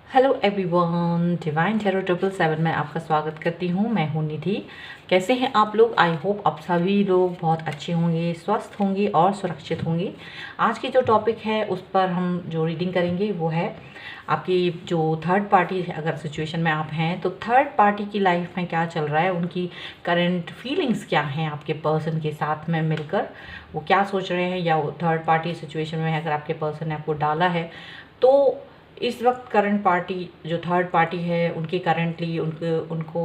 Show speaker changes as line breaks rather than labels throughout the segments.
Hello everyone, divine tarot 777 में आपका स्वागत करती हूँ। मैं हूँ निधि। कैसे हैं आप लोग? आई होप आप सभी लोग बहुत अच्छे होंगे, स्वस्थ होंगे और सुरक्षित होंगे। आज की जो टॉपिक है उस पर हम जो रीडिंग करेंगे वो है आपकी जो थर्ड पार्टी, अगर सिचुएशन में आप हैं तो थर्ड पार्टी की लाइफ में क्या चल रहा है, उनकी करंट फीलिंग्स क्या हैं आपके पर्सन के साथ में मिलकर, वो क्या सोच रहे हैं, या वो थर्ड पार्टी सिचुएशन में अगर आपके पर्सन ने आपको डाला है तो इस वक्त करंट पार्टी जो थर्ड पार्टी है उनकी करंटली उनको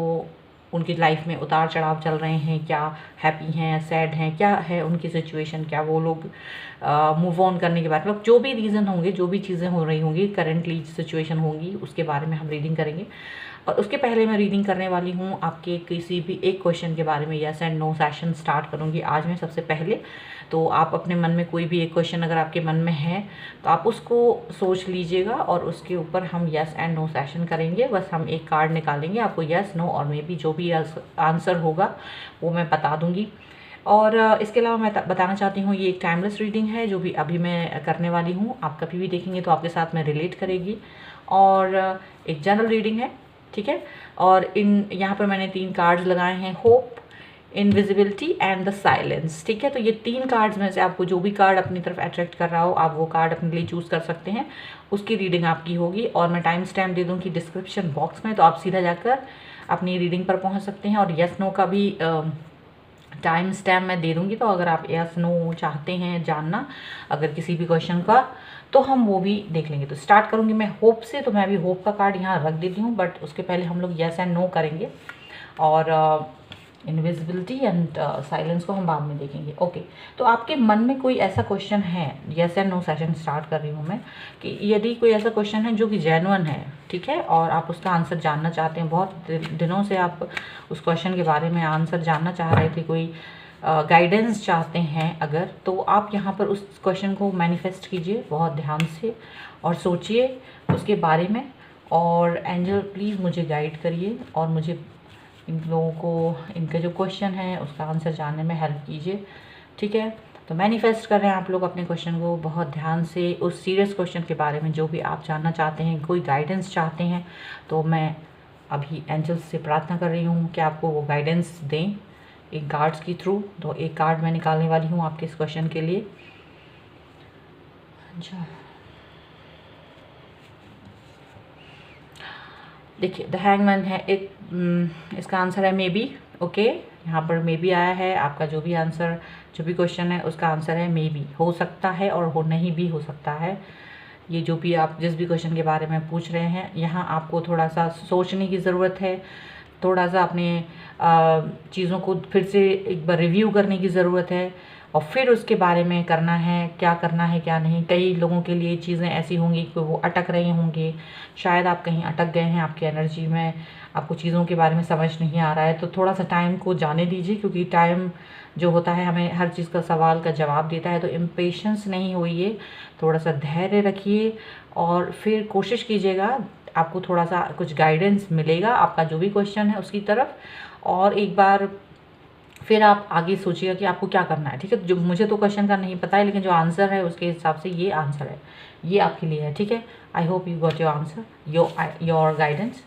उनकी लाइफ में उतार चढ़ाव चल रहे हैं, क्या हैप्पी हैं, सैड हैं, क्या है उनकी सिचुएशन, क्या वो लोग मूव ऑन करने के बाद, मतलब जो भी रीज़न होंगे, जो भी चीज़ें हो रही होंगी, करंटली सिचुएशन होंगी, उसके बारे में हम रीडिंग करेंगे। और उसके पहले मैं रीडिंग करने वाली हूँ आपके किसी भी एक क्वेश्चन के बारे में। Yes and no session start करूँगी आज मैं सबसे पहले। तो आप अपने मन में कोई भी एक क्वेश्चन अगर आपके मन में है तो आप उसको सोच लीजिएगा और उसके ऊपर हम यस एंड नो सेशन करेंगे। बस हम एक कार्ड निकालेंगे, आपको यस नो और मे बी जो भी आंसर होगा वो मैं बता दूंगी। और इसके अलावा मैं बताना चाहती हूँ ये एक टाइमलेस रीडिंग है जो भी अभी मैं करने वाली हूँ। आप कभी भी देखेंगे तो आपके साथ में रिलेट करेगी। और एक जनरल रीडिंग है, ठीक है। और यहाँ पर मैंने 3 कार्ड्स लगाए हैं, hope, invisibility and the silence, ठीक है। तो ये 3 कार्ड्स में से आपको जो भी कार्ड अपनी तरफ अट्रैक्ट कर रहा हो आप वो कार्ड अपने लिए चूज़ कर सकते हैं, उसकी रीडिंग आपकी होगी। और मैं टाइम स्टैम्प दे दूँगी डिस्क्रिप्शन बॉक्स में, तो आप सीधा जाकर अपनी रीडिंग पर पहुँच सकते हैं। और यस नो का भी टाइम स्टैम्प मैं दे दूँगी, तो अगर आप यस नो चाहते हैं जानना अगर किसी भी क्वेश्चन का, तो हम वो भी देख लेंगे। तो स्टार्ट करूँगी मैं होप से। तो मैं अभी होप का कार्ड यहाँ रख देती हूँ, बट उसके पहले हम लोग यस एंड नो करेंगे और इनविजिबिलिटी एंड साइलेंस को हम बाद में देखेंगे। ओके, तो आपके मन में कोई ऐसा क्वेश्चन है, yes and no session start कर रही हूँ मैं, कि यदि कोई ऐसा क्वेश्चन है जो कि जेन्युइन है, ठीक है, और आप उसका आंसर जानना चाहते हैं, बहुत दिनों से आप उस क्वेश्चन के बारे में आंसर जानना चाह रहे थे, कोई गाइडेंस चाहते हैं अगर, तो आप यहाँ पर उस क्वेश्चन को मैनिफेस्ट कीजिए बहुत ध्यान से और सोचिए उसके बारे में। और एंजल प्लीज़ मुझे गाइड करिए और मुझे इन लोगों को इनके जो क्वेश्चन है उसका आंसर जानने में हेल्प कीजिए, ठीक है। तो मैनिफेस्ट कर रहे हैं आप लोग अपने क्वेश्चन को बहुत ध्यान से, उस सीरियस क्वेश्चन के बारे में जो भी आप जानना चाहते हैं, कोई गाइडेंस चाहते हैं, तो मैं अभी एंजल्स से प्रार्थना कर रही हूँ कि आपको वो गाइडेंस दें एक कार्ड्स के थ्रू। तो एक कार्ड मैं निकालने वाली हूँ आपके इस क्वेश्चन के लिए। अच्छा, देखिए द हैंगमैन है एक, इसका आंसर है मे बी। ओके, यहाँ पर मे बी आया है। आपका जो भी आंसर, जो भी क्वेश्चन है उसका आंसर है मे बी, हो सकता है और हो नहीं भी हो सकता है। ये जो भी आप जिस भी क्वेश्चन के बारे में पूछ रहे हैं, यहाँ आपको थोड़ा सा सोचने की ज़रूरत है, थोड़ा सा अपने चीज़ों को फिर से एक बार रिव्यू करने की ज़रूरत है और फिर उसके बारे में करना है क्या नहीं। कई लोगों के लिए चीज़ें ऐसी होंगी कि वो अटक रहे होंगे, शायद आप कहीं अटक गए हैं, आपकी एनर्जी में आपको चीज़ों के बारे में समझ नहीं आ रहा है, तो थोड़ा सा टाइम को जाने दीजिए, क्योंकि टाइम जो होता है हमें हर चीज़ का सवाल का जवाब देता है। तो इम्पेशेंस नहीं होइए, थोड़ा सा धैर्य रखिए और फिर कोशिश कीजिएगा, आपको थोड़ा सा कुछ गाइडेंस मिलेगा आपका जो भी क्वेश्चन है उसकी तरफ। और एक बार फिर आप आगे सोचिएगा कि आपको क्या करना है, ठीक है। जो मुझे तो क्वेश्चन का नहीं पता है, लेकिन जो आंसर है उसके हिसाब से ये आंसर है, ये आपके लिए है, ठीक है। I hope you got your answer, your guidance.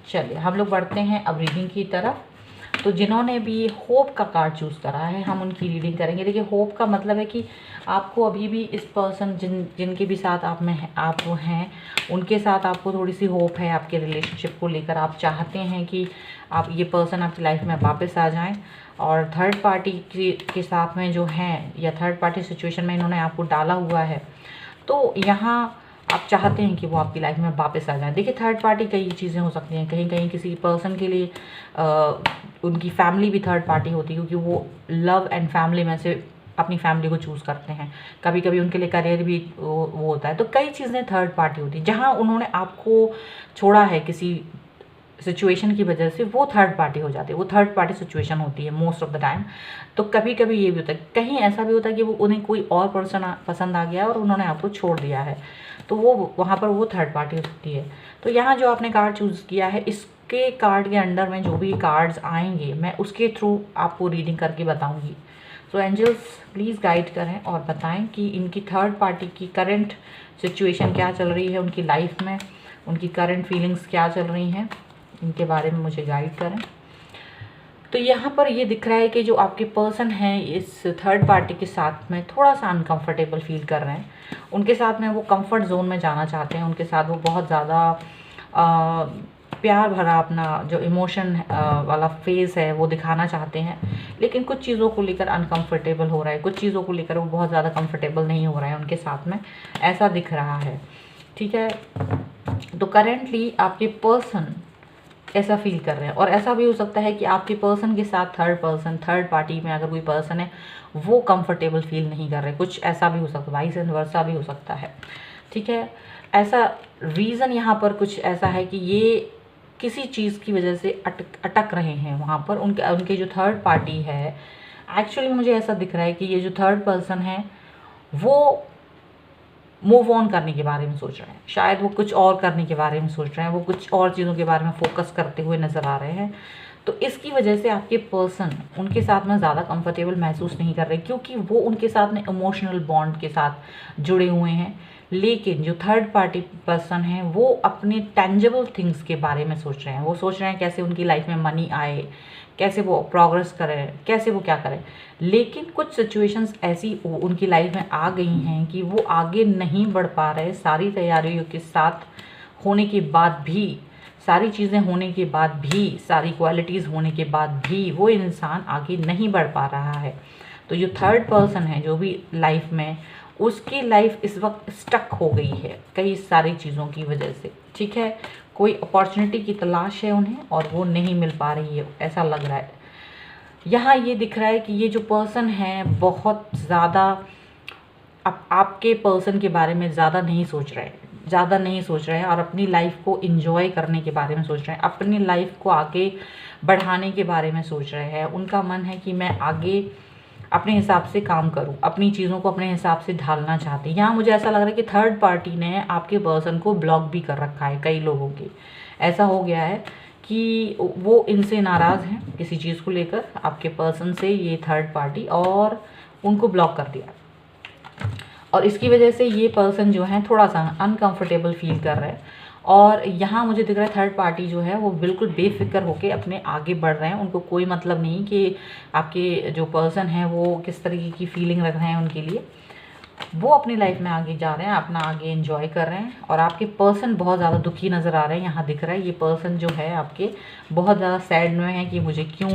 चलिए हम लोग बढ़ते हैं अब रीडिंग की तरफ। तो जिन्होंने भी होप का कार्ड चूज़ करा है हम उनकी रीडिंग करेंगे। देखिए होप का मतलब है कि आपको अभी भी इस पर्सन जिनके भी साथ आप हैं उनके साथ आपको थोड़ी सी होप है, आपके रिलेशनशिप को लेकर आप चाहते हैं कि आप ये पर्सन आपकी लाइफ में वापस आ जाएं। और थर्ड पार्टी के साथ में जो हैं, या थर्ड पार्टी सिचुएशन में इन्होंने आपको डाला हुआ है, तो यहाँ आप चाहते हैं कि वो आपकी लाइफ में वापस आ जाए। देखिए थर्ड पार्टी कई चीज़ें हो सकती हैं, कहीं कहीं किसी पर्सन के लिए उनकी फैमिली भी थर्ड पार्टी होती है, क्योंकि वो लव एंड फैमिली में से अपनी फैमिली को चूज़ करते हैं। कभी कभी उनके लिए करियर भी वो होता है। तो कई चीज़ें थर्ड पार्टी होती हैं, जहाँ उन्होंने आपको छोड़ा है किसी सिचुएशन की वजह से, वो थर्ड पार्टी हो जाती है, वो थर्ड पार्टी सिचुएशन होती है मोस्ट ऑफ द टाइम। तो कभी कभी ये भी होता है, कहीं ऐसा भी होता है कि वो उन्हें कोई और पर्सन पसंद आ गया और उन्होंने आपको छोड़ दिया है, तो वो वहाँ पर वो थर्ड पार्टी होती है। तो यहाँ जो आपने कार्ड चूज़ किया है, इसके कार्ड के अंडर में जो भी कार्ड्स आएंगे मैं उसके थ्रू आपको रीडिंग करके बताऊँगी। सो एंजल्स प्लीज़ गाइड करें और बताएं कि इनकी थर्ड पार्टी की करंट सिचुएशन क्या चल रही है उनकी लाइफ में, उनकी करंट फीलिंग्स क्या चल रही हैं, इनके बारे में मुझे गाइड करें। तो यहाँ पर ये दिख रहा है कि जो आपके पर्सन हैं इस थर्ड पार्टी के साथ में थोड़ा सा अनकंफर्टेबल फील कर रहे हैं। उनके साथ में वो कंफर्ट जोन में जाना चाहते हैं, उनके साथ वो बहुत ज़्यादा प्यार भरा अपना जो इमोशन वाला फेज़ है वो दिखाना चाहते हैं, लेकिन कुछ चीज़ों को लेकर अनकंफर्टेबल हो रहा है, कुछ चीज़ों को लेकर वो बहुत ज़्यादा कंफर्टेबल नहीं हो रहा है उनके साथ में, ऐसा दिख रहा है। ठीक है, तो करेंटली आपके पर्सन ऐसा फील कर रहे हैं। और ऐसा भी हो सकता है कि आपके पर्सन के साथ थर्ड पार्टी में अगर कोई पर्सन है वो कंफर्टेबल फील नहीं कर रहे, कुछ ऐसा भी हो सकता है, वाइस एंड वर्सा भी हो सकता है। ठीक है, ऐसा रीज़न यहाँ पर कुछ ऐसा है कि ये किसी चीज़ की वजह से अटक रहे हैं वहाँ पर। उनके जो थर्ड पार्टी है, एक्चुअली मुझे ऐसा दिख रहा है कि ये जो थर्ड पर्सन है वो मूव ऑन करने के बारे में सोच रहे हैं, शायद वो कुछ और करने के बारे में सोच रहे हैं, वो कुछ और चीज़ों के बारे में फोकस करते हुए नज़र आ रहे हैं। तो इसकी वजह से आपके पर्सन उनके साथ में ज़्यादा कंफर्टेबल महसूस नहीं कर रहे, क्योंकि वो उनके साथ में इमोशनल बॉन्ड के साथ जुड़े हुए हैं। लेकिन जो थर्ड पार्टी पर्सन है वो अपने टेंजिबल थिंग्स के बारे में सोच रहे हैं, वो सोच रहे हैं कैसे उनकी लाइफ में मनी आए, कैसे वो प्रोग्रेस करें, कैसे वो क्या करें। लेकिन कुछ सिचुएशंस ऐसी उनकी लाइफ में आ गई हैं कि वो आगे नहीं बढ़ पा रहे। सारी तैयारियों के साथ होने के बाद भी, सारी चीज़ें होने के बाद भी, सारी क्वालिटीज़ होने के बाद भी वो इंसान आगे नहीं बढ़ पा रहा है। तो जो थर्ड पर्सन है जो भी लाइफ में, उसकी लाइफ इस वक्त स्टक हो गई है कई सारी चीज़ों की वजह से। ठीक है, कोई अपॉर्चुनिटी की तलाश है उन्हें और वो नहीं मिल पा रही है, ऐसा लग रहा है। यहाँ ये दिख रहा है कि ये जो पर्सन है बहुत ज़्यादा आपके पर्सन के बारे में ज़्यादा नहीं सोच रहे हैं और अपनी लाइफ को एंजॉय करने के बारे में सोच रहे हैं, अपनी लाइफ को आगे बढ़ाने के बारे में सोच रहे हैं। उनका मन है कि मैं आगे अपने हिसाब से काम करूं, अपनी चीज़ों को अपने हिसाब से ढालना चाहते हैं। यहाँ मुझे ऐसा लग रहा है कि थर्ड पार्टी ने आपके पर्सन को ब्लॉक भी कर रखा है। कई लोगों के ऐसा हो गया है कि वो इनसे नाराज़ हैं किसी चीज़ को लेकर, आपके पर्सन से ये थर्ड पार्टी, और उनको ब्लॉक कर दिया। और इसकी वजह से ये पर्सन जो है थोड़ा सा अनकंफर्टेबल फील कर रहा है। और यहाँ मुझे दिख रहा है थर्ड पार्टी जो है वो बिल्कुल बेफिक्र होकर अपने आगे बढ़ रहे हैं। उनको कोई मतलब नहीं कि आपके जो पर्सन है वो किस तरीके की फीलिंग रख रहे हैं उनके लिए। वो अपनी लाइफ में आगे जा रहे हैं, अपना आगे एंजॉय कर रहे हैं। और आपके पर्सन बहुत ज़्यादा दुखी नज़र आ रहे हैं। यहाँ दिख रहा है ये पर्सन जो है आपके बहुत ज़्यादा सैड में है कि मुझे क्यों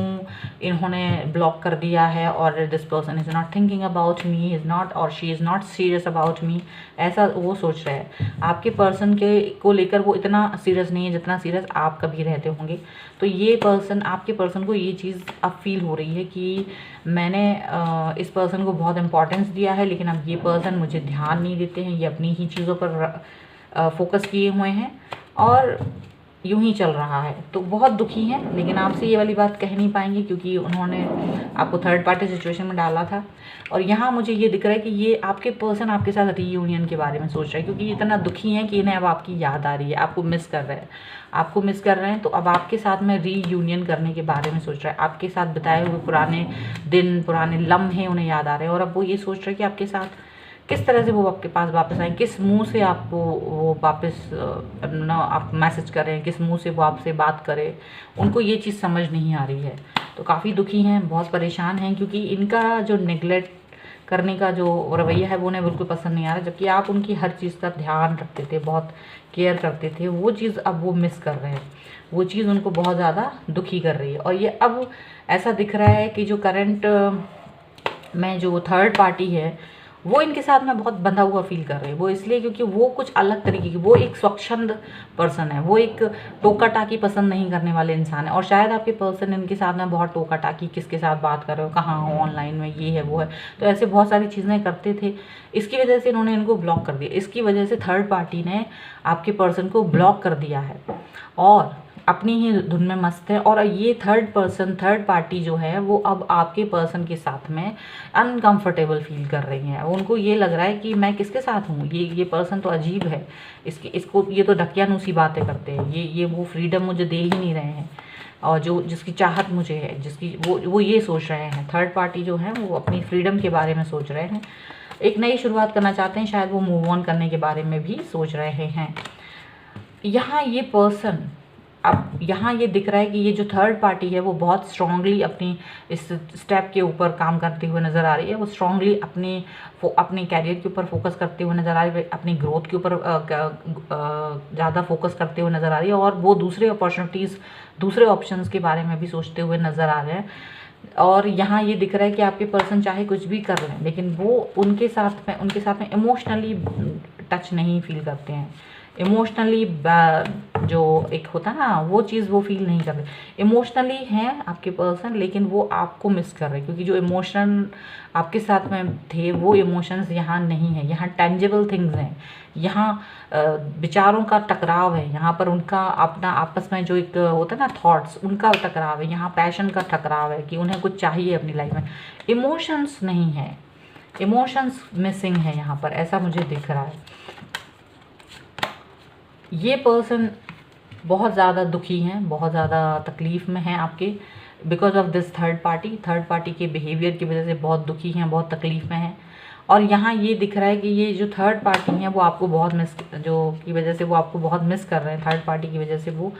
इन्होंने ब्लॉक कर दिया है, और this person is not thinking about me, is not, और she is not serious about me, ऐसा वो सोच रहे हैं। आपके पर्सन के को लेकर वो इतना सीरियस नहीं है जितना सीरियस आप कभी रहते होंगे। तो ये पर्सन, आपके पर्सन को ये चीज़ अब फील हो रही है कि मैंने इस पर्सन को बहुत इम्पोर्टेंस दिया है, लेकिन अब ये पर्सन मुझे ध्यान नहीं देते हैं, ये अपनी ही चीज़ों पर फोकस किए हुए हैं और यूं ही चल रहा है। तो बहुत दुखी हैं, लेकिन आपसे ये वाली बात कह नहीं पाएंगे क्योंकि उन्होंने आपको थर्ड पार्टी सिचुएशन में डाला था। और यहाँ मुझे ये दिख रहा है कि ये आपके पर्सन आपके साथ रीयूनियन के बारे में सोच रहे हैं, क्योंकि ये इतना दुखी हैं कि इन्हें अब आपकी याद आ रही है, आपको मिस कर रहे हैं। तो अब आपके साथ में रीयूनियन करने के बारे में सोच रहे हैं, आपके साथ बिताए हुए पुराने दिन, पुराने लम्हे उन्हें याद आ रहे हैं। और अब वो ये सोच रहे हैं कि आपके साथ किस तरह से वो आपके पास वापस आए, किस मुंह से आपको वो वापस ना आप मैसेज करें, किस मुंह से वो आपसे बात करें, उनको ये चीज़ समझ नहीं आ रही है। तो काफ़ी दुखी हैं, बहुत परेशान हैं, क्योंकि इनका जो नेगलेक्ट करने का जो रवैया है वो उन्हें बिल्कुल पसंद नहीं आ रहा। जबकि आप उनकी हर चीज़ का ध्यान रखते थे, बहुत केयर करते थे, वो चीज़ अब वो मिस कर रहे हैं, वो चीज़ उनको बहुत ज़्यादा दुखी कर रही है। और ये अब ऐसा दिख रहा है कि जो करंट में जो थर्ड पार्टी है वो इनके साथ में बहुत बंधा हुआ फील कर रहे हैं। वो इसलिए क्योंकि वो कुछ अलग तरीके की, वो एक स्वच्छंद पर्सन है, वो एक टोका टाकी पसंद नहीं करने वाले इंसान है। और शायद आपके पर्सन इनके साथ में बहुत टोका टाकी, किसके साथ बात कर रहे हो, कहाँ हो, ऑनलाइन में, ये है वो है, तो ऐसे बहुत सारी चीज़ें करते थे। इसकी वजह से इन्होंने इनको ब्लॉक कर दिया। इसकी वजह से थर्ड पार्टी ने आपके पर्सन को ब्लॉक कर दिया है और अपनी ही धुन में मस्त है। और ये थर्ड पार्टी जो है वो अब आपके पर्सन के साथ में अनकंफर्टेबल फील कर रही हैं। उनको ये लग रहा है कि मैं किसके साथ हूँ, ये पर्सन तो अजीब है, इसको ये तो ढकियानुसी बातें करते हैं, ये वो फ्रीडम मुझे दे ही नहीं रहे हैं, और जिसकी चाहत मुझे है, जिसकी वो ये सोच रहे हैं। थर्ड पार्टी जो है वो अपनी फ्रीडम के बारे में सोच रहे हैं, एक नई शुरुआत करना चाहते हैं, शायद वो मूव ऑन करने के बारे में भी सोच रहे हैं। यहाँ ये पर्सन, अब यहाँ ये दिख रहा है कि ये जो थर्ड पार्टी है वो बहुत स्ट्रांगली अपनी इस स्टेप के ऊपर काम करते हुए नज़र आ रही है। वो स्ट्रांगली अपने कैरियर के ऊपर फोकस करते हुए नज़र आ रही है, अपनी ग्रोथ के ऊपर ज़्यादा फोकस करते हुए नज़र आ रही है, और वो दूसरे अपॉर्चुनिटीज़, दूसरे ऑप्शंस के बारे में भी सोचते हुए नज़र आ रहे हैं। और यहाँ ये दिख रहा है कि आपके पर्सन चाहे कुछ भी कर लें, लेकिन वो उनके साथ में इमोशनली टच नहीं फील करते हैं। इमोशनली जो एक होता है ना, वो चीज़ वो फील नहीं कर रहे। इमोशनली हैं आपके पर्सन, लेकिन वो आपको मिस कर रहे हैं, क्योंकि जो इमोशन आपके साथ में थे वो इमोशंस यहाँ नहीं है। यहाँ टेंजिबल थिंग्स हैं, यहाँ विचारों का टकराव है, यहाँ पर उनका अपना आपस में जो एक होता है ना थॉट्स, उनका टकराव है, यहाँ पैशन का टकराव है कि उन्हें कुछ चाहिए अपनी लाइफ में। इमोशंस नहीं है, इमोशंस मिसिंग है यहाँ पर, ऐसा मुझे दिख रहा है। ये पर्सन बहुत ज़्यादा दुखी हैं, बहुत ज़्यादा तकलीफ़ में हैं आपके, because of this third party के बिहेवियर की वजह से बहुत दुखी हैं, बहुत तकलीफ़ में हैं। और यहाँ ये दिख रहा है कि ये जो थर्ड पार्टी हैं वो आपको बहुत मिस कर रहे हैं, थर्ड पार्टी की वजह से वो,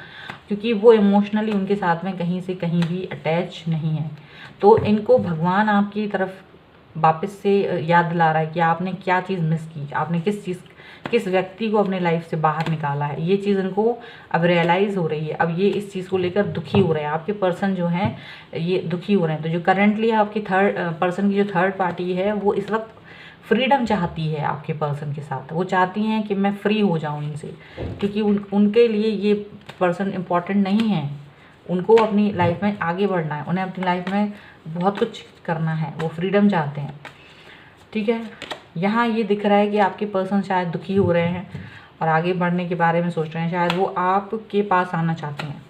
क्योंकि वो इमोशनली उनके साथ में कहीं से कहीं भी अटैच नहीं है। तो इनको भगवान आपकी तरफ वापस से याद दिला रहा है कि आपने क्या चीज़ मिस की, आपने किस व्यक्ति को अपने लाइफ से बाहर निकाला है। ये चीज़ इनको अब रियलाइज़ हो रही है। अब ये इस चीज़ को लेकर दुखी हो रहे हैं, आपके पर्सन जो हैं ये दुखी हो रहे हैं। तो जो करंटली आपकी पर्सन की जो थर्ड पार्टी है वो इस वक्त फ्रीडम चाहती है आपके पर्सन के साथ। वो चाहती हैं कि मैं फ्री हो जाऊं इनसे, क्योंकि उनके लिए ये पर्सन इम्पॉर्टेंट नहीं है। उनको अपनी लाइफ में आगे बढ़ना है, उन्हें अपनी लाइफ में बहुत कुछ करना है, वो फ्रीडम चाहते हैं। ठीक है, यहाँ ये दिख रहा है कि आपके पर्सन शायद दुखी हो रहे हैं और आगे बढ़ने के बारे में सोच रहे हैं। शायद वो आपके पास आना चाहते हैं,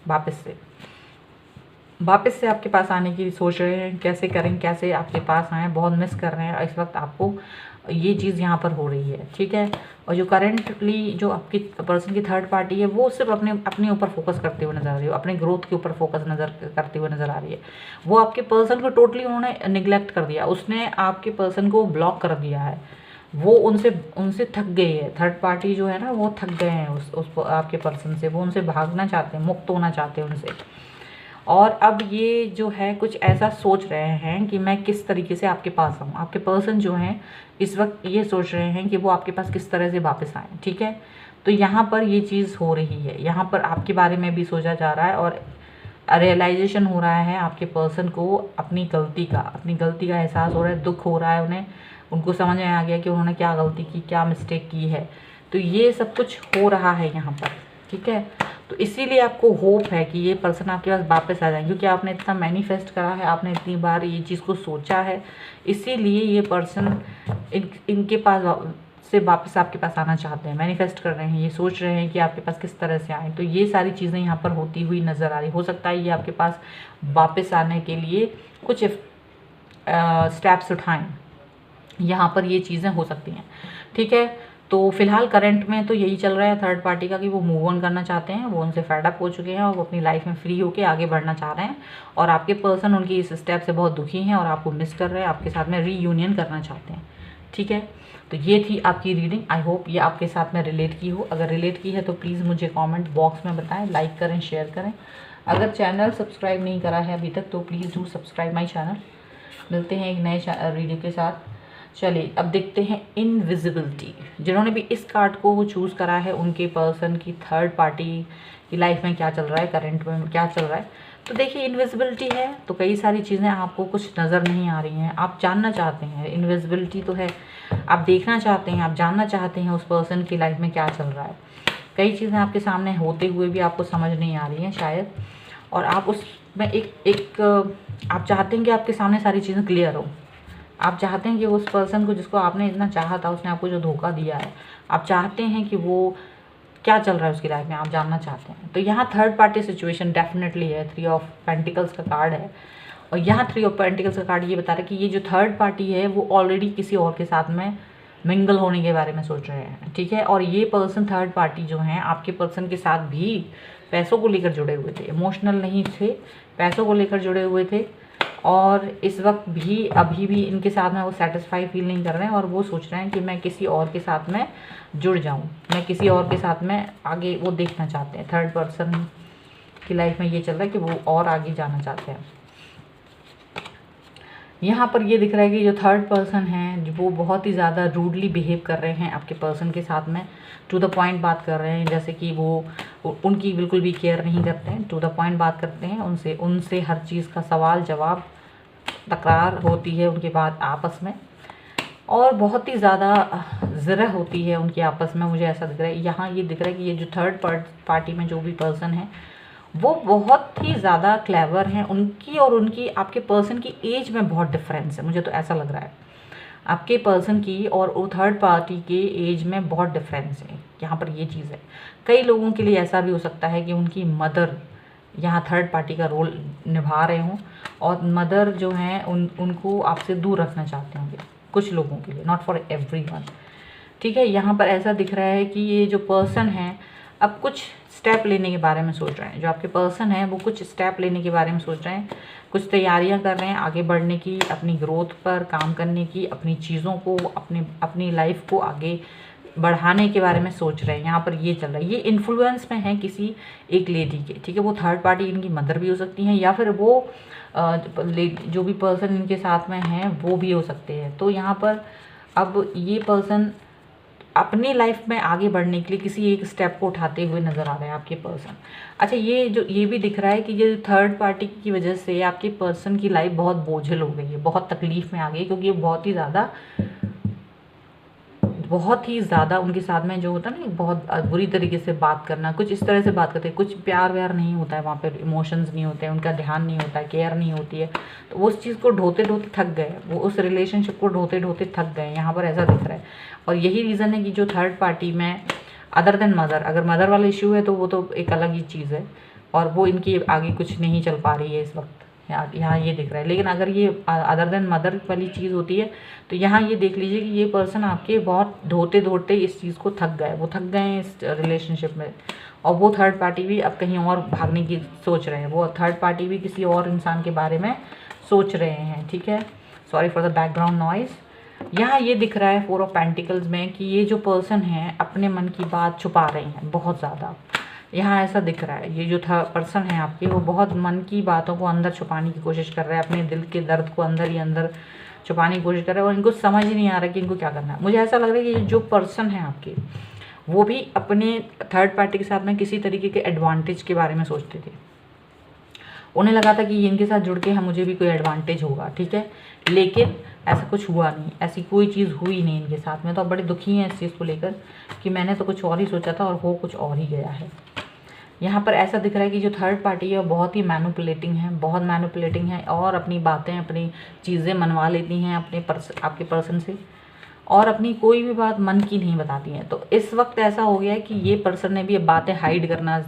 वापस से आपके पास आने की सोच रहे हैं। कैसे करें, कैसे आपके पास आएँ, बहुत मिस कर रहे हैं इस वक्त आपको, ये चीज़ यहाँ पर हो रही है। ठीक है, और जो करंटली जो आपकी पर्सन की थर्ड पार्टी है वो सिर्फ अपने ऊपर फोकस करते हुए नज़र आ रही है, अपने ग्रोथ के ऊपर फोकस करते हुए नज़र आ रही है। वो आपके पर्सन को टोटली उन्होंने निगलेक्ट कर दिया, उसने आपके पर्सन को ब्लॉक कर दिया है। वो उनसे थक गई है, थर्ड पार्टी जो है ना वो थक गए हैं उस आपके पर्सन से। वो उनसे भागना चाहते हैं, मुक्त होना चाहते हैं उनसे। और अब ये जो है कुछ ऐसा सोच रहे हैं कि मैं किस तरीके से आपके पास आऊँ। आपके पर्सन जो हैं इस वक्त ये सोच रहे हैं कि वो आपके पास किस तरह से वापस आएँ। ठीक है, तो यहाँ पर ये चीज़ हो रही है, यहाँ पर आपके बारे में भी सोचा जा रहा है और रियलाइजेशन हो रहा है आपके पर्सन को अपनी गलती का एहसास हो रहा है, दुख हो रहा है उन्हें। उनको समझ में आ गया कि उन्होंने क्या गलती की, क्या मिस्टेक की है। तो ये सब कुछ हो रहा है यहाँ पर। ठीक है, तो इसीलिए आपको होप है कि ये पर्सन आपके पास वापस आ जाए, क्योंकि आपने इतना मैनिफेस्ट करा है, आपने इतनी बार ये चीज़ को सोचा है। इसीलिए ये पर्सन इनके पास से वापस आपके पास आना चाहते हैं, मैनिफेस्ट कर रहे हैं, ये सोच रहे हैं कि आपके पास किस तरह से आए। तो ये सारी चीज़ें यहाँ पर होती हुई नज़र आ रही। हो सकता है ये आपके पास वापस आने के लिए कुछ स्टेप्स उठाएं, यहाँ पर ये चीज़ें हो सकती हैं। ठीक है, तो फिलहाल करंट में तो यही चल रहा है थर्ड पार्टी का कि वो मूव ऑन करना चाहते हैं, वो उनसे फेड अप हो चुके हैं और वो अपनी लाइफ में फ्री होकर आगे बढ़ना चाह रहे हैं। और आपके पर्सन उनकी इस स्टेप से बहुत दुखी हैं और आपको मिस कर रहे हैं, आपके साथ में रीयूनियन करना चाहते हैं। ठीक है, तो ये थी आपकी रीडिंग। आई होप ये आपके साथ में रिलेट की हो। अगर रिलेट की है तो प्लीज़ मुझे कॉमेंट बॉक्स में बताएँ, लाइक करें, शेयर करें। अगर चैनल सब्सक्राइब नहीं करा है अभी तक तो please do subscribe my channel. मिलते हैं एक नए वीडियो के साथ। चलिए अब देखते हैं इनविजिबिलिटी। जिन्होंने भी इस कार्ड को चूज़ करा है उनके पर्सन की थर्ड पार्टी की लाइफ में क्या चल रहा है, करंट में क्या चल रहा है। तो देखिए इनविजिबिलिटी है तो कई सारी चीज़ें आपको कुछ नज़र नहीं आ रही हैं, आप जानना चाहते हैं। इनविजिबिलिटी तो है, आप देखना चाहते हैं, आप जानना चाहते हैं उस पर्सन की लाइफ में क्या चल रहा है। कई चीज़ें आपके सामने होते हुए भी आपको समझ नहीं आ रही हैं शायद, और आप उसमें आप चाहते हैं कि आपके सामने सारी चीज़ें क्लियर हो। आप चाहते हैं कि उस पर्सन को जिसको आपने इतना चाहा था, उसने आपको जो धोखा दिया है, आप चाहते हैं कि वो क्या चल रहा है उसकी लाइफ में, आप जानना चाहते हैं। तो यहाँ थर्ड पार्टी सिचुएशन डेफिनेटली है। 3 ऑफ पेंटिकल्स का कार्ड है और यहाँ 3 ऑफ पेंटिकल्स का कार्ड ये बता रहा है कि ये जो थर्ड पार्टी है वो ऑलरेडी किसी और के साथ में मिंगल होने के बारे में सोच रहे हैं। ठीक है, और ये पर्सन थर्ड पार्टी जो हैं आपके पर्सन के साथ भी पैसों को लेकर जुड़े हुए थे, इमोशनल नहीं थे, पैसों को लेकर जुड़े हुए थे। और इस वक्त भी अभी भी इनके साथ में वो सेटिस्फाई फील नहीं कर रहे हैं और वो सोच रहे हैं कि मैं किसी और के साथ में जुड़ जाऊं, मैं किसी और के साथ में आगे वो देखना चाहते हैं। थर्ड पर्सन की लाइफ में ये चल रहा है कि वो और आगे जाना चाहते हैं। यहाँ पर ये दिख रहा है कि जो थर्ड पर्सन है वो बहुत ही ज़्यादा रूडली बिहेव कर रहे हैं आपके पर्सन के साथ में, टू द पॉइंट बात कर रहे हैं, जैसे कि वो उनकी बिल्कुल भी केयर नहीं करते हैं, टू द पॉइंट बात करते हैं, उनसे हर चीज़ का सवाल जवाब तकरार होती है उनके बाद आपस में, और बहुत ही ज़्यादा ज़रा होती है उनकी आपस में। मुझे ऐसा दिख रहा है, यहाँ ये दिख रहा है कि ये जो थर्ड पार्टी में जो भी पर्सन है वो बहुत ही ज़्यादा क्लेवर हैं। उनकी और उनकी आपके पर्सन की एज में बहुत डिफरेंस है, मुझे तो ऐसा लग रहा है। आपके पर्सन की और वो थर्ड पार्टी के एज में बहुत डिफरेंस है, यहाँ पर ये चीज़ है। कई लोगों के लिए ऐसा भी हो सकता है कि उनकी मदर यहाँ थर्ड पार्टी का रोल निभा रहे हों और मदर जो हैं उनको आपसे दूर रखना चाहते होंगे, कुछ लोगों के लिए, नॉट फॉर एवरीवन। ठीक है, यहाँ पर ऐसा दिख रहा है कि ये जो पर्सन है अब कुछ स्टेप लेने के बारे में सोच रहे हैं। जो आपके पर्सन है वो कुछ स्टेप लेने के बारे में सोच रहे हैं, कुछ तैयारियां कर रहे हैं आगे बढ़ने की, अपनी ग्रोथ पर काम करने की, अपनी चीज़ों को, अपनी लाइफ को आगे बढ़ाने के बारे में सोच रहे हैं। यहाँ पर ये चल रहा है, ये इन्फ्लुएंस में है किसी एक लेडी के। ठीक है, वो थर्ड पार्टी इनकी मदर भी हो सकती हैं या फिर वो जो भी पर्सन इनके साथ में हैं वो भी हो सकते हैं। तो यहाँ पर अब ये पर्सन अपनी लाइफ में आगे बढ़ने के लिए किसी एक स्टेप को उठाते हुए नज़र आ रहे हैं आपके पर्सन। अच्छा, ये भी दिख रहा है कि ये थर्ड पार्टी की वजह से आपके पर्सन की लाइफ बहुत बोझिल हो गई है, बहुत तकलीफ में आ गई, क्योंकि ये बहुत ही ज़्यादा उनके साथ में जो होता है ना, बहुत बुरी तरीके से बात करना, कुछ इस तरह से बात करते हैं, कुछ प्यार व्यार नहीं होता है वहाँ पर, इमोशंस नहीं होते हैं, उनका ध्यान नहीं होता है, केयर नहीं होती है। तो वो उस चीज़ को ढोते ढोते थक गए, वो उस रिलेशनशिप को ढोते ढोते थक गए, यहाँ पर ऐसा दिख रहा है। और यही रीज़न है कि जो थर्ड पार्टी में अदर देन मदर, अगर मदर वाला इशू है तो वो तो एक अलग ही चीज़ है और वो इनकी आगे कुछ नहीं चल पा रही है इस वक्त, यहाँ ये दिख रहा है। लेकिन अगर ये अदर देन मदर वाली चीज़ होती है तो यहाँ ये देख लीजिए कि ये पर्सन आपके बहुत ढोते ढोते इस चीज़ को थक गए, वो थक गए हैं इस रिलेशनशिप में। और वो थर्ड पार्टी भी अब कहीं और भागने की सोच रहे हैं, वो थर्ड पार्टी भी किसी और इंसान के बारे में सोच रहे हैं। ठीक है, sorry for the background noise. यहाँ ये दिख रहा है 4 ऑफ पेंटिकल्स में कि ये जो पर्सन है अपने मन की बात छुपा रहे हैं बहुत ज़्यादा। यहाँ ऐसा दिख रहा है, ये जो था पर्सन है आपके, वो बहुत मन की बातों को अंदर छुपाने की कोशिश कर रहा है, अपने दिल के दर्द को अंदर ही अंदर छुपाने की कोशिश कर रहा है और इनको समझ ही नहीं आ रहा कि इनको क्या करना है। मुझे ऐसा लग रहा है कि जो पर्सन है आपके वो भी अपने थर्ड पार्टी के साथ में किसी तरीके के एडवांटेज के बारे में सोचते थे। उन्हें लगा था कि इनके साथ जुड़ के हम मुझे भी कोई एडवांटेज होगा। ठीक है, लेकिन ऐसा कुछ हुआ नहीं, ऐसी कोई चीज़ हुई नहीं इनके साथ में। तो अब बड़े दुखी हैं इस चीज़ को लेकर कि मैंने तो कुछ और ही सोचा था और हो कुछ और ही गया है। यहाँ पर ऐसा दिख रहा है कि जो थर्ड पार्टी है वो बहुत ही मैनिपुलेटिंग है, बहुत मैनिपुलेटिंग है और अपनी बातें, अपनी चीज़ें मनवा लेती हैं आपके पर्सन से और अपनी कोई भी बात मन की नहीं बताती हैं। तो इस वक्त ऐसा हो गया है कि ये पर्सन ने भी अब बातें हाइड करना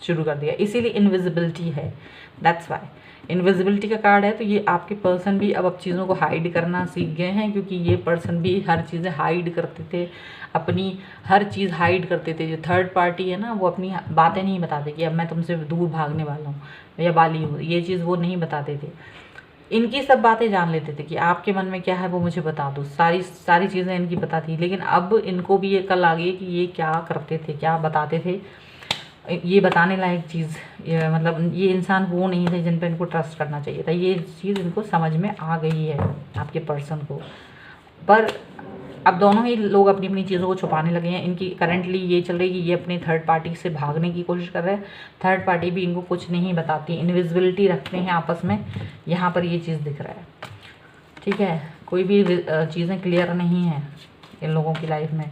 शुरू कर दिया, इसीलिए इनविजिबिलिटी है, दैट्स वाई इनविजिबिलिटी का कार्ड है। तो ये आपके पर्सन भी अब चीज़ों को हाइड करना सीख गए हैं, क्योंकि ये पर्सन भी हर चीज़ें हाइड करते थे, अपनी हर चीज़ हाइड करते थे। जो थर्ड पार्टी है ना, वो अपनी बातें नहीं बताते कि अब मैं तुमसे दूर भागने वाला हूँ या वाली हूँ, ये चीज़ वो नहीं बताते थे। इनकी सब बातें जान लेते थे कि आपके मन में क्या है वो मुझे बता दो, सारी चीज़ें इनकी पता थी। लेकिन अब इनको भी ये कल आ गई कि ये क्या करते थे, क्या बताते थे, ये बताने लायक चीज़, मतलब ये इंसान वो नहीं थे जिन पर इनको ट्रस्ट करना चाहिए था। ये चीज़ इनको समझ में आ गई है आपके पर्सन को। पर अब दोनों ही लोग अपनी अपनी चीज़ों को छुपाने लगे हैं। इनकी करंटली ये चल रही है कि ये अपने थर्ड पार्टी से भागने की कोशिश कर रहे हैं, थर्ड पार्टी भी इनको कुछ नहीं बताती, इनविजिबिलिटी रखते हैं आपस में। यहाँ पर ये चीज़ दिख रहा है। ठीक है, कोई भी चीज़ें क्लियर नहीं हैं इन लोगों की लाइफ में।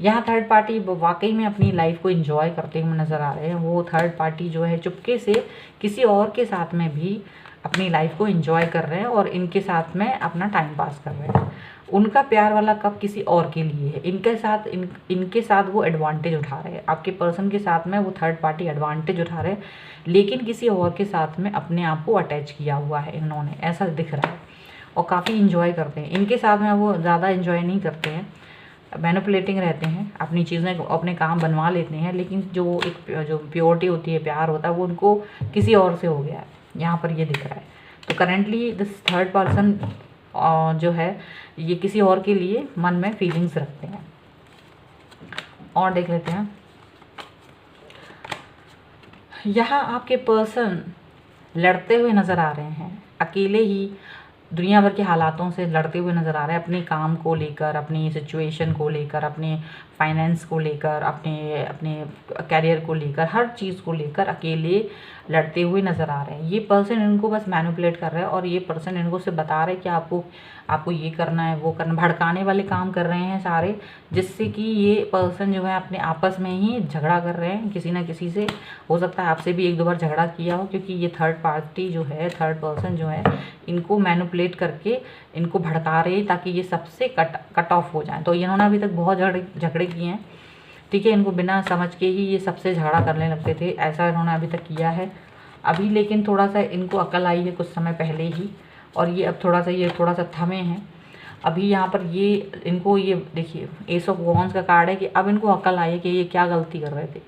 यहाँ थर्ड पार्टी वाकई में अपनी लाइफ को एंजॉय करते हुए नज़र आ रहे हैं। वो थर्ड पार्टी जो है चुपके से किसी और के साथ में भी अपनी लाइफ को एंजॉय कर रहे हैं और इनके साथ में अपना टाइम पास कर रहे हैं। उनका प्यार वाला कप किसी और के लिए है, इनके साथ वो एडवांटेज उठा रहे हैं। आपके पर्सन के साथ में वो थर्ड पार्टी एडवांटेज उठा रहे हैं, लेकिन किसी और के साथ में अपने आप को अटैच किया हुआ है इन्होंने, ऐसा दिख रहा है। और काफ़ी इंजॉय करते हैं, इनके साथ में वो ज़्यादा इंजॉय नहीं करते हैं, मैनिपुलेटिंग रहते हैं, अपनी चीज़ें अपने काम बनवा लेते हैं। लेकिन जो एक जो प्योरिटी होती है, प्यार होता है, वो उनको किसी और से हो गया है। यहाँ पर ये दिख रहा है। तो करेंटली दिस थर्ड पर्सन जो है ये किसी और के लिए मन में फीलिंग्स रखते हैं। और देख लेते हैं, यहाँ आपके पर्सन लड़ते हुए नज़र आ रहे हैं, अकेले ही दुनिया भर के हालातों से लड़ते हुए नज़र आ रहे हैं, अपने काम को लेकर, अपनी सिचुएशन को लेकर, अपने फाइनेंस को लेकर, अपने अपने कैरियर को लेकर, हर चीज़ को लेकर अकेले लड़ते हुए नज़र आ रहे हैं। ये पर्सन इनको बस मैनिपुलेट कर रहा है और ये पर्सन इनको सिर्फ बता रहा है कि आपको ये करना है, वो करना, भड़काने वाले काम कर रहे हैं सारे, जिससे कि ये पर्सन जो है अपने आपस में ही झगड़ा कर रहे हैं किसी ना किसी से। हो सकता है आपसे भी 1-2 बार झगड़ा किया हो, क्योंकि ये थर्ड पार्टी जो है, थर्ड पर्सन जो है, इनको मैनिपुलेट करके इनको भड़का रहे हैं ताकि ये सबसे कट ऑफ हो जाए। तो इन्होंने अभी तक बहुत झगड़े किए हैं, ठीक है। इनको बिना समझ के ही ये सबसे झगड़ा करने लगते थे, ऐसा इन्होंने अभी तक किया है। अभी लेकिन थोड़ा सा इनको अकल आई है कुछ समय पहले ही, और ये अब थोड़ा सा थमे हैं। अभी यहाँ पर ये इनको, ये देखिए एस ऑफ वॉन्ड्स का कार्ड है कि अब इनको अकल आई है कि ये क्या गलती कर रहे थे।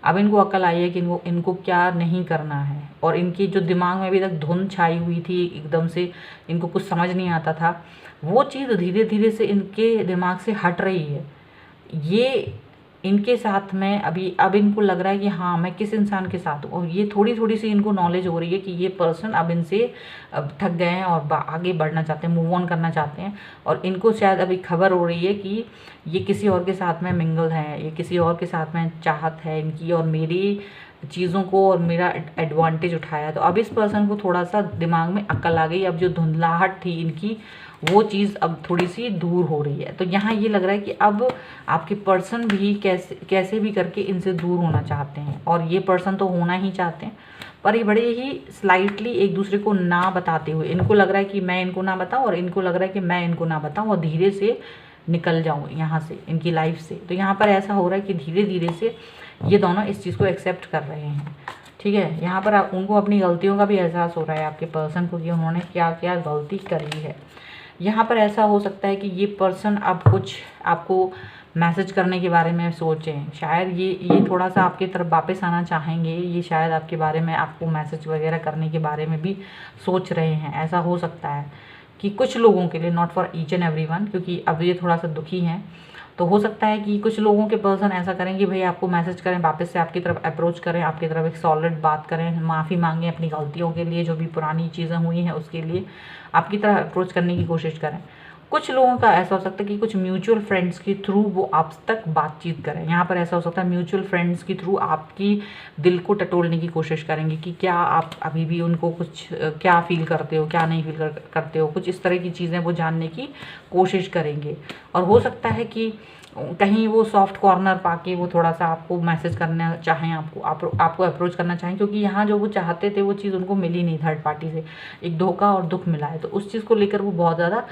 अब इनको अकल आई है कि इनको क्या नहीं करना है, और इनकी जो दिमाग में अभी तक धुंध छाई हुई थी, एकदम से इनको कुछ समझ नहीं आता था, वो चीज़ धीरे धीरे से इनके दिमाग से हट रही है। ये इनके साथ में अब इनको लग रहा है कि हाँ, मैं किस इंसान के साथ हूँ, और ये थोड़ी सी इनको नॉलेज हो रही है कि ये पर्सन अब इनसे अब थक गए हैं और आगे बढ़ना चाहते हैं, मूव ऑन करना चाहते हैं। और इनको शायद अभी खबर हो रही है कि ये किसी और के साथ में मिंगल है, ये किसी और के साथ में चाहत है इनकी, और मेरी चीज़ों को और मेरा एडवांटेज उठाया। तो अब इस पर्सन को थोड़ा सा दिमाग में अक्ल आ गई, अब जो धुंधलाहट थी इनकी वो चीज़ अब थोड़ी सी दूर हो रही है। तो यहाँ ये लग रहा है कि अब आपके पर्सन भी कैसे भी करके इनसे दूर होना चाहते हैं, और ये पर्सन तो होना ही चाहते हैं, पर ये बड़े ही स्लाइटली एक दूसरे को ना बताते हुए, इनको लग रहा है कि मैं इनको ना बताऊँ और इनको लग रहा है कि मैं इनको ना बताऊँ, और धीरे से निकल जाऊँ यहाँ से, इनकी लाइफ से। तो यहाँ पर ऐसा हो रहा है कि धीरे धीरे से ये दोनों इस चीज़ को एक्सेप्ट कर रहे हैं, ठीक है। यहाँ पर उनको अपनी गलतियों का भी एहसास हो रहा है, आपके पर्सन को, कि उन्होंने क्या क्या गलती करी है। यहाँ पर ऐसा हो सकता है कि ये पर्सन अब कुछ आपको मैसेज करने के बारे में सोचें, शायद ये थोड़ा सा आपकी तरफ वापस आना चाहेंगे, ये शायद आपके बारे में आपको मैसेज वगैरह करने के बारे में भी सोच रहे हैं। ऐसा हो सकता है कि कुछ लोगों के लिए, not for each and everyone, क्योंकि अब ये थोड़ा सा दुखी हैं, तो हो सकता है कि कुछ लोगों के पर्सन ऐसा करें कि भाई आपको मैसेज करें, वापस से आपकी तरफ अप्रोच करें, आपकी तरफ एक सॉलिड बात करें, माफ़ी मांगें अपनी गलतियों के लिए, जो भी पुरानी चीज़ें हुई हैं उसके लिए आपकी तरफ अप्रोच करने की कोशिश करें। कुछ लोगों का ऐसा हो सकता है कि कुछ म्यूचुअल फ्रेंड्स के थ्रू वो आप तक बातचीत करें। यहाँ पर ऐसा हो सकता है म्यूचुअल फ्रेंड्स के थ्रू आपकी दिल को टटोलने की कोशिश करेंगे कि क्या आप अभी भी उनको कुछ क्या फ़ील करते हो, क्या नहीं फील करते हो, कुछ इस तरह की चीज़ें वो जानने की कोशिश करेंगे। और हो सकता है कि कहीं वो सॉफ्ट कॉर्नर पाके वो थोड़ा सा आपको मैसेज करना चाहें, आपको अप्रोच करना चाहें, क्योंकि यहाँ जो वो चाहते थे वो चीज़ उनको मिली नहीं, थर्ड पार्टी से एक धोखा और दुख मिला है। तो उस चीज़ को लेकर वो बहुत ज़्यादा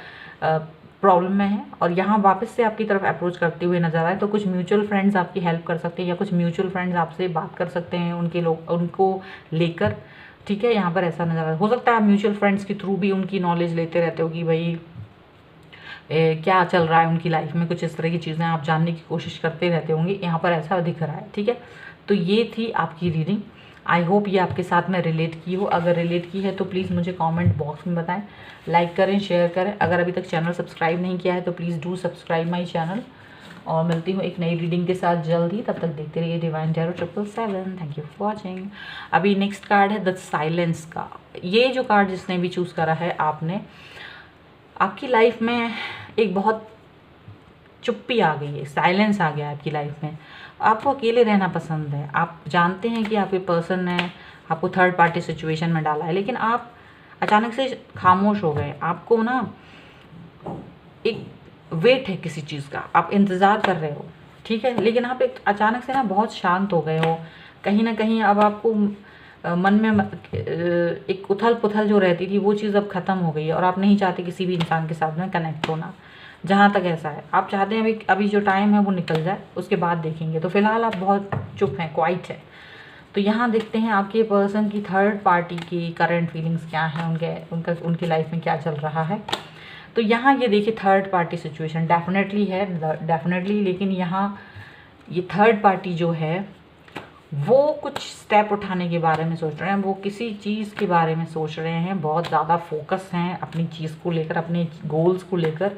प्रॉब्लम में है, और यहाँ वापस से आपकी तरफ अप्रोच करते हुए नज़र आए। तो कुछ म्यूचुअल फ्रेंड्स आपकी हेल्प कर सकते हैं, या कुछ म्यूचुअल फ्रेंड्स आपसे बात कर सकते हैं उनको लेकर, ठीक है। यहाँ पर ऐसा नज़र आ, हो सकता है आप म्यूचुअल फ्रेंड्स के थ्रू भी उनकी नॉलेज लेते रहते हो कि भाई क्या चल रहा है उनकी लाइफ में, कुछ इस तरह की चीज़ें आप जानने की कोशिश करते रहते होंगे। यहाँ पर ऐसा दिख रहा है, ठीक है। तो ये थी आपकी रीडिंग। आई होप ये आपके साथ में रिलेट की हो। अगर रिलेट की है तो प्लीज़ मुझे कमेंट बॉक्स में बताएं, लाइक करें, शेयर करें। अगर अभी तक चैनल सब्सक्राइब नहीं किया है तो please do subscribe my channel. और मिलती हूँ एक नई रीडिंग के साथ जल्द ही, तब तक देखते रहिए divine tarot 777। Thank you for watching. अभी नेक्स्ट कार्ड है द साइलेंस का। ये जो कार्ड जिसने भी चूज़ करा है, आपने आपकी लाइफ में एक बहुत चुप्पी आ गई है, साइलेंस आ गया है आपकी लाइफ में। आपको अकेले रहना पसंद है, आप जानते हैं कि आपके पर्सन ने आपको थर्ड पार्टी सिचुएशन में डाला है, लेकिन आप अचानक से खामोश हो गए। आपको ना एक वेट है किसी चीज़ का, आप इंतज़ार कर रहे हो, ठीक है, लेकिन आप एक अचानक से ना बहुत शांत हो गए हो। कहीं ना कहीं अब आपको मन में एक उथल पुथल जो रहती थी वो चीज़ अब ख़त्म हो गई है, और आप नहीं चाहते किसी भी इंसान के साथ में कनेक्ट होना। जहाँ तक ऐसा है, आप चाहते हैं अभी जो टाइम है वो निकल जाए, उसके बाद देखेंगे। तो फिलहाल आप बहुत चुप हैं, क्वाइट है। तो यहाँ देखते हैं आपके पर्सन की थर्ड पार्टी की करंट फीलिंग्स क्या हैं, उनकी लाइफ में क्या चल रहा है। तो यहाँ ये देखिए थर्ड पार्टी सिचुएशन डेफिनेटली है, डेफिनेटली। लेकिन यहाँ ये थर्ड पार्टी जो है वो कुछ स्टेप उठाने के बारे में सोच रहे हैं, वो किसी चीज़ के बारे में सोच रहे हैं, बहुत ज़्यादा फोकस हैं अपनी चीज़ को लेकर, अपने गोल्स को लेकर।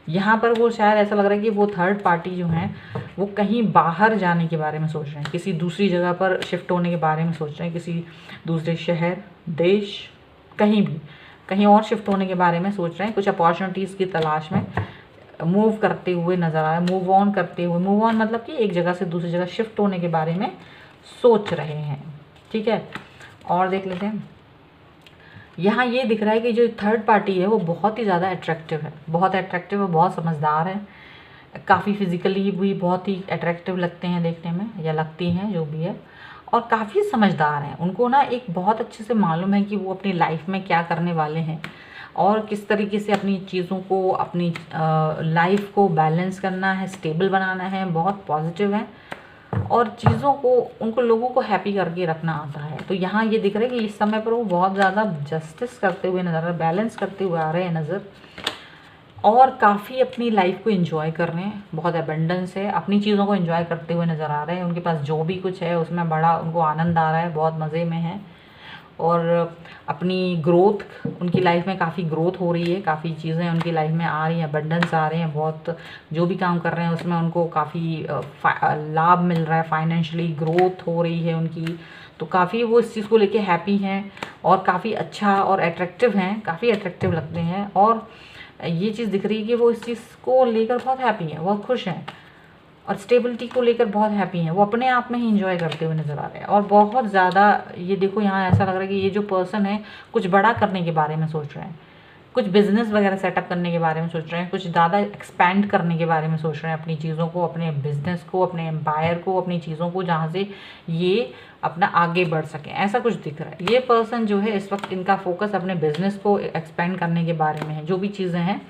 यहाँ पर वो शायद ऐसा लग रहा है कि वो थर्ड पार्टी जो हैं वो कहीं बाहर जाने के बारे में सोच रहे हैं, किसी दूसरी जगह पर शिफ्ट होने के बारे में सोच रहे हैं, किसी दूसरे शहर, देश, कहीं भी कहीं और शिफ्ट होने के बारे में सोच रहे हैं। कुछ अपॉर्चुनिटीज़ की तलाश में मूव करते हुए नज़र आ रहा है, मूव ऑन करते हुए। मूव ऑन मतलब कि एक जगह से दूसरी जगह शिफ्ट होने के बारे में सोच रहे हैं। ठीक है, और देख लेते हैं। यहाँ ये दिख रहा है कि जो थर्ड पार्टी है वो बहुत ही ज़्यादा अट्रैक्टिव है, बहुत अट्रैक्टिव है, बहुत समझदार है, काफ़ी फिजिकली भी बहुत ही अट्रैक्टिव लगते हैं देखने में, या लगती हैं जो भी है, और काफ़ी समझदार हैं। उनको ना एक बहुत अच्छे से मालूम है कि वो अपनी लाइफ में क्या करने वाले हैं और किस तरीके से अपनी चीज़ों को, अपनी लाइफ को बैलेंस करना है, स्टेबल बनाना है। बहुत पॉजिटिव हैं और चीज़ों को, उनको लोगों को हैप्पी करके रखना आता है। तो यहाँ ये दिख रहा है कि इस समय पर वो बहुत ज़्यादा जस्टिस करते हुए नज़र आ रहे हैं, बैलेंस करते हुए आ रहे हैं नज़र, और काफ़ी अपनी लाइफ को एंजॉय कर रहे हैं। बहुत एबंडेंस है, अपनी चीज़ों को एंजॉय करते हुए नज़र आ रहे हैं। उनके पास जो भी कुछ है उसमें बड़ा उनको आनंद आ रहा है, बहुत मज़े में है। और अपनी ग्रोथ, उनकी लाइफ में काफ़ी ग्रोथ हो रही है, काफ़ी चीज़ें उनकी लाइफ में आ रही हैं, अबंडेंस आ रहे हैं। बहुत जो भी काम कर रहे हैं उसमें उनको काफ़ी लाभ मिल रहा है, फाइनेंशियली ग्रोथ हो रही है उनकी। तो काफ़ी वो इस चीज़ को लेके हैप्पी हैं और काफ़ी अच्छा और अट्रैक्टिव हैं, काफ़ी अट्रैक्टिव लगते हैं। और ये चीज़ दिख रही है कि वो इस चीज़ को लेकर बहुत हैप्पी हैं, बहुत खुश हैं, और स्टेबिलिटी को लेकर बहुत हैप्पी हैं। वो अपने आप में ही इंजॉय करते हुए नज़र आ रहे हैं और बहुत ज़्यादा, ये देखो यहाँ ऐसा लग रहा है कि ये जो पर्सन है कुछ बड़ा करने के बारे में सोच रहे हैं, कुछ बिजनेस वगैरह सेटअप करने के बारे में सोच रहे हैं, कुछ ज़्यादा एक्सपैंड करने के बारे में सोच रहे हैं, अपनी चीज़ों को, अपने बिजनेस को, अपने एम्पायर को, अपनी चीज़ों को, जहाँ से ये अपना आगे बढ़ सकें, ऐसा कुछ दिख रहा है। ये पर्सन जो है इस वक्त इनका फोकस अपने बिजनेस को एक्सपेंड करने के बारे में है। जो भी चीज़ें हैं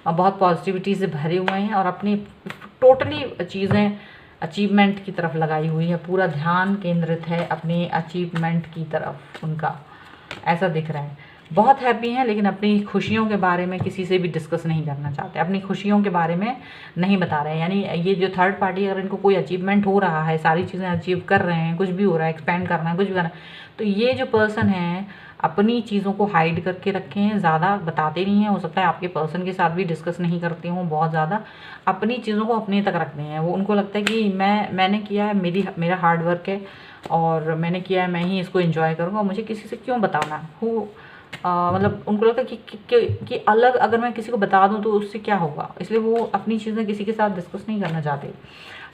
बहुत पॉजिटिविटी से भरे हुए हैं और अपनी टोटली चीज़ें अचीवमेंट की तरफ लगाई हुई है, पूरा ध्यान केंद्रित है अपने अचीवमेंट की तरफ उनका, ऐसा दिख रहा है। बहुत हैप्पी हैं लेकिन अपनी खुशियों के बारे में किसी से भी डिस्कस नहीं करना चाहते, अपनी खुशियों के बारे में नहीं बता रहे हैं। यानी ये जो थर्ड पार्टी, अगर इनको कोई अचीवमेंट हो रहा है, सारी चीज़ें अचीव कर रहे हैं, कुछ भी हो रहा है, एक्सपेंड करना है, कुछ भी करना है, तो ये जो पर्सन है अपनी चीज़ों को हाइड करके रखे हैं, ज़्यादा बताते नहीं हैं। हो सकता है आपके पर्सन के साथ भी डिस्कस नहीं करते हों, बहुत ज़्यादा अपनी चीज़ों को अपने तक रखते हैं। वो, उनको लगता है कि मैंने किया है, मेरा हार्ड वर्क है और मैंने किया है, मैं ही इसको एंजॉय करूँगा, मुझे किसी से क्यों बताना हो। मतलब उनको लगता है कि अलग अगर मैं किसी को बता दूं तो उससे क्या होगा, इसलिए वो अपनी चीज़ें किसी के साथ डिस्कस नहीं करना चाहते,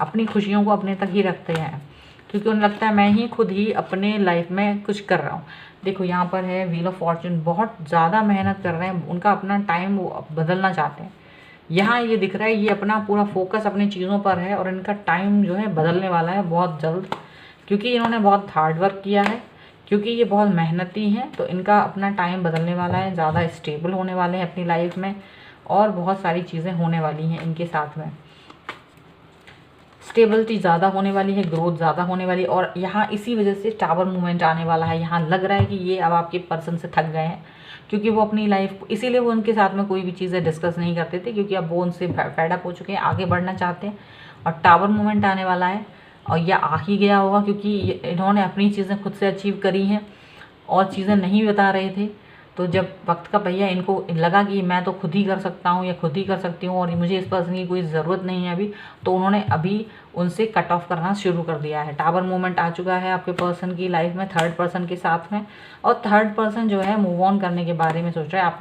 अपनी खुशियों को अपने तक ही रखते हैं, क्योंकि उन्हें लगता है मैं ही खुद ही अपने लाइफ में कुछ कर रहा हूँ। देखो यहाँ पर है व्हील ऑफ फॉर्चून, बहुत ज़्यादा मेहनत कर रहे हैं, उनका अपना टाइम वो बदलना चाहते हैं। यहाँ ये दिख रहा है ये अपना पूरा फोकस अपनी चीज़ों पर है और इनका टाइम जो है बदलने वाला है बहुत जल्द, क्योंकि इन्होंने बहुत हार्ड वर्क किया है, क्योंकि ये बहुत मेहनती हैं। तो इनका अपना टाइम बदलने वाला है, ज़्यादा स्टेबल होने वाले हैं अपनी लाइफ में और बहुत सारी चीज़ें होने वाली हैं इनके साथ में। स्टेबिलिटी ज़्यादा होने वाली है, ग्रोथ ज़्यादा होने वाली है, और यहाँ इसी वजह से टावर मूवमेंट आने वाला है। यहाँ लग रहा है कि ये अब आपके पर्सन से थक गए हैं, क्योंकि वो अपनी लाइफ, इसीलिए वो उनके साथ में कोई भी चीज़ें डिस्कस नहीं करते थे, क्योंकि अब वो उनसे फेड अप हो चुके हैं, आगे बढ़ना चाहते हैं। और टावर मूवमेंट आने वाला है और यह आ ही गया होगा, क्योंकि इन्होंने अपनी चीज़ें खुद से अचीव करी हैं और चीज़ें नहीं बता रहे थे। तो जब वक्त का पहिया इनको लगा कि मैं तो खुद ही कर सकता हूँ या खुद ही कर सकती हूँ और मुझे इस पर्सन की कोई ज़रूरत नहीं है अभी, तो उन्होंने अभी उनसे कट ऑफ करना शुरू कर दिया है। टावर मूवमेंट आ चुका है आपके पर्सन की लाइफ में, थर्ड पर्सन के साथ में, और थर्ड पर्सन जो है मूव ऑन करने के बारे में सोच रहा है,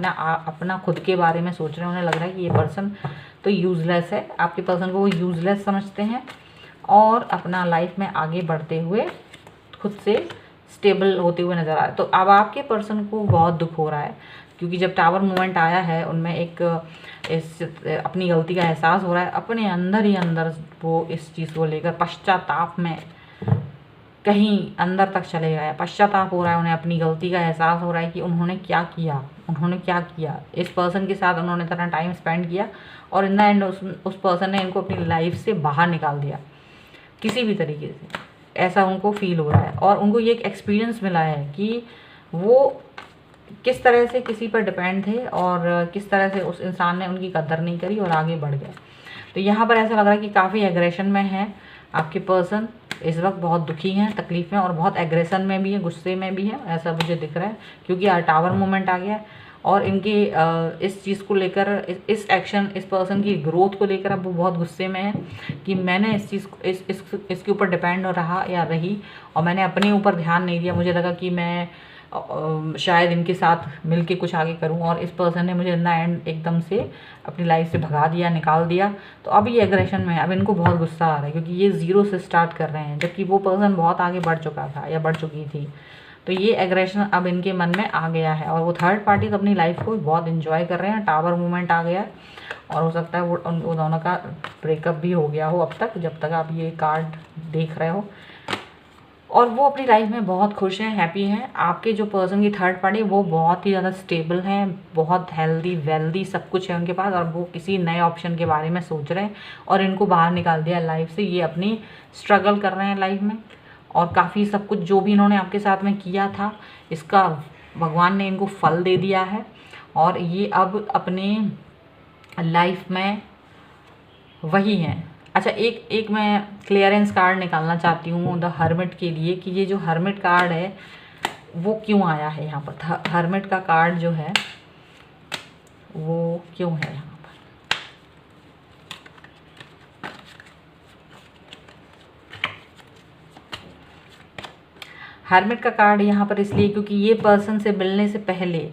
अपना खुद के बारे में सोच रहे हैं। उन्हें लग रहा है कि ये पर्सन तो यूज़लेस है, आपके पर्सन को वो यूज़लेस समझते हैं और अपना लाइफ में आगे बढ़ते हुए खुद से स्टेबल होते हुए नज़र आ रहा है। तो अब आपके पर्सन को बहुत दुख हो रहा है, क्योंकि जब टावर मूवमेंट आया है उनमें एक अपनी गलती का एहसास हो रहा है, अपने अंदर ही अंदर वो इस चीज़ को लेकर पश्चाताप में कहीं अंदर तक चले गए। पश्चाताप हो रहा है उन्हें, अपनी गलती का एहसास हो रहा है कि उन्होंने क्या किया, इस पर्सन के साथ उन्होंने इतना टाइम स्पेंड किया और इन द एंड उस पर्सन ने इनको अपनी लाइफ से बाहर निकाल दिया किसी भी तरीके से, ऐसा उनको फील हो रहा है। और उनको ये एक एक्सपीरियंस मिला है कि वो किस तरह से किसी पर डिपेंड थे और किस तरह से उस इंसान ने उनकी कदर नहीं करी और आगे बढ़ गए। तो यहाँ पर ऐसा लग रहा है कि काफ़ी एग्रेशन में है आपके पर्सन, इस वक्त बहुत दुखी हैं, तकलीफ़ में, और बहुत एग्रेशन में भी है, गुस्से में भी है, ऐसा मुझे दिख रहा है, क्योंकि टावर मूवमेंट आ गया है। और इनके इस चीज़ को लेकर, इस एक्शन, इस पर्सन की ग्रोथ को लेकर अब वो बहुत गुस्से में है कि मैंने इस चीज़ को इसके ऊपर डिपेंड रहा या रही, और मैंने अपने ऊपर ध्यान नहीं दिया। मुझे लगा कि मैं शायद इनके साथ मिलके कुछ आगे करूं, और इस पर्सन ने मुझे इन द एंड एकदम से अपनी लाइफ से भगा दिया, निकाल दिया। तो अब ये एग्रेशन में है, अब इनको बहुत गुस्सा आ रहा है, क्योंकि ये ज़ीरो से स्टार्ट कर रहे हैं, जबकि वो पर्सन बहुत आगे बढ़ चुका था या बढ़ चुकी थी। तो ये एग्रेशन अब इनके मन में आ गया है, और वो थर्ड पार्टी तो अपनी लाइफ को बहुत इंजॉय कर रहे हैं। टावर मूवमेंट आ गया है, और हो सकता है वो दोनों का ब्रेकअप भी हो गया हो अब तक, जब तक आप ये कार्ड देख रहे हो। और वो अपनी लाइफ में बहुत खुश हैं, हैप्पी हैं। आपके जो पर्सन की थर्ड पार्टी, वो बहुत ही ज़्यादा स्टेबल हैं, बहुत हेल्दी वेल्दी सब कुछ है उनके पास, और वो किसी नए ऑप्शन के बारे में सोच रहे हैं, और इनको बाहर निकाल दिया लाइफ से। ये अपनी स्ट्रगल कर रहे हैं लाइफ में, और काफ़ी सब कुछ जो भी इन्होंने आपके साथ में किया था, इसका भगवान ने इनको फल दे दिया है, और ये अब अपने लाइफ में वही हैं। अच्छा, एक मैं क्लियरेंस कार्ड निकालना चाहती हूँ द हर्मिट के लिए, कि ये जो हर्मिट कार्ड है वो क्यों आया है यहाँ पर। हर्मिट का कार्ड जो है वो क्यों है यहाँ पर। हर्मिट का कार्ड यहाँ पर इसलिए क्योंकि ये पर्सन से मिलने से पहले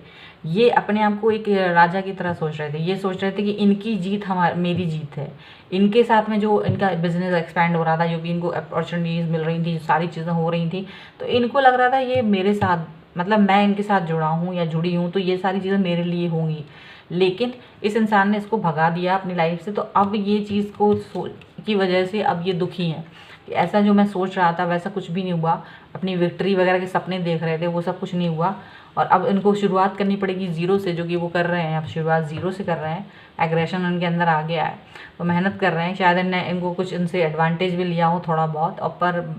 ये अपने आप को एक राजा की तरह सोच रहे थे। ये सोच रहे थे कि इनकी जीत मेरी जीत है। इनके साथ में जो इनका बिजनेस एक्सपैंड हो रहा था, जो भी इनको अपॉर्चुनिटीज़ मिल रही थी, सारी चीज़ें हो रही थी, तो इनको लग रहा था ये मेरे साथ, मतलब मैं इनके साथ जुड़ा हूँ या जुड़ी हूँ, तो ये सारी चीज़ें मेरे लिए होंगी। लेकिन इस इंसान ने इसको भगा दिया अपनी लाइफ से, तो अब ये चीज़ की वजह से अब ये दुखी हैं कि ऐसा जो मैं सोच रहा था वैसा कुछ भी नहीं हुआ। अपनी विक्ट्री वगैरह के सपने देख रहे थे, वो सब कुछ नहीं हुआ, और अब इनको शुरुआत करनी पड़ेगी ज़ीरो से, जो कि वो कर रहे हैं। अब शुरुआत ज़ीरो से कर रहे हैं, एग्रेशन उनके अंदर आ गया है, वो मेहनत कर रहे हैं। शायद इनको कुछ इनसे एडवांटेज भी लिया हो थोड़ा बहुत, और पर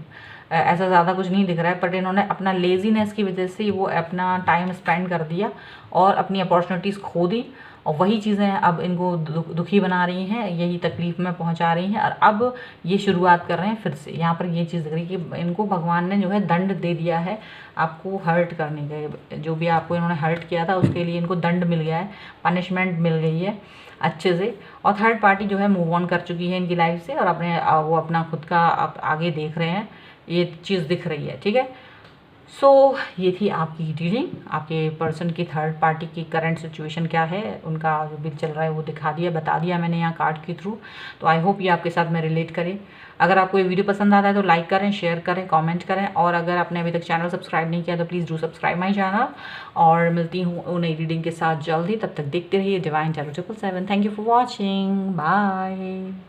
ऐसा ज़्यादा कुछ नहीं दिख रहा है। बट इन्होंने अपना लेज़ीनेस की वजह से वो अपना टाइम स्पेंड कर दिया और अपनी अपॉर्चुनिटीज़ खो दी, और वही चीज़ें अब इनको दुखी बना रही हैं, यही तकलीफ़ में पहुंचा रही हैं, और अब ये शुरुआत कर रहे हैं फिर से। यहाँ पर ये चीज़ दिख रही है कि इनको भगवान ने जो है दंड दे दिया है आपको हर्ट करने के। जो भी आपको इन्होंने हर्ट किया था उसके लिए इनको दंड मिल गया है, पनिशमेंट मिल गई है अच्छे से। और थर्ड पार्टी जो है मूव ऑन कर चुकी है इनकी लाइफ से, और वो अपना खुद का आगे देख रहे हैं, ये चीज़ दिख रही है। ठीक है, सो ये थी आपकी रीडिंग। आपके पर्सन की थर्ड पार्टी की करंट सिचुएशन क्या है, उनका जो बिल चल रहा है वो दिखा दिया, बता दिया मैंने यहाँ कार्ड के थ्रू। तो आई होप ये आपके साथ में रिलेट करे। अगर आपको ये वीडियो पसंद आता है तो लाइक करें, शेयर करें, कमेंट करें, और अगर आपने अभी तक चैनल सब्सक्राइब नहीं किया तो please do subscribe my channel. और मिलती हूँ नई रीडिंग के साथ जल्दी, तब तक देखते रहिए divine tarot 777। Thank you for watching, bye.